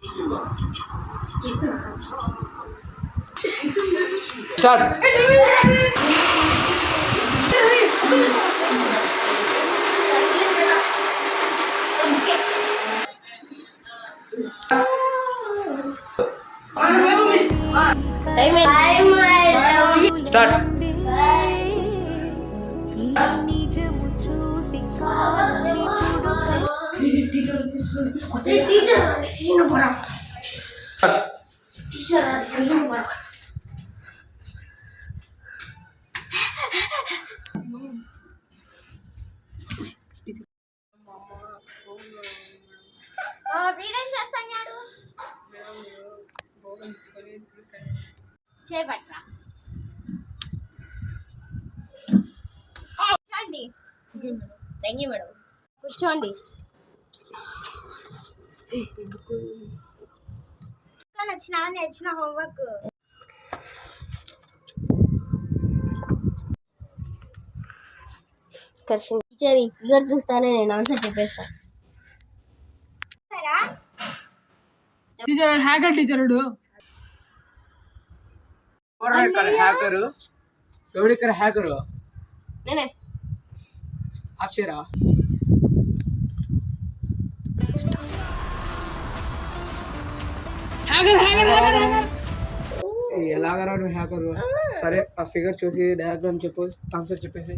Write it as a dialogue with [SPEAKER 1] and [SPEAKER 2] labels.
[SPEAKER 1] Start. Start.
[SPEAKER 2] వీడేం చేస్తాడు చేపట్రా కూర్చోండి. Thank you madam. కూర్చోండి. వచ్చిన హోంవర్క్ టీచర్ ఈ ఫిగర్ చూస్తానే నేను ఆన్సర్ చెప్పేస్తా.
[SPEAKER 3] టీచర్ హ్యాకర్ టీచరుడు
[SPEAKER 1] హ్యాకరు ఎవడు ఇక్కడ హ్యాకరు?
[SPEAKER 2] నేనే.
[SPEAKER 1] అక్షరా ఎలాగరా నువ్వు హ్యాకరు? సరే ఆ ఫిగర్ చూసి డయాగ్రామ్ చెప్పు, ఆన్సర్ చెప్పేసి.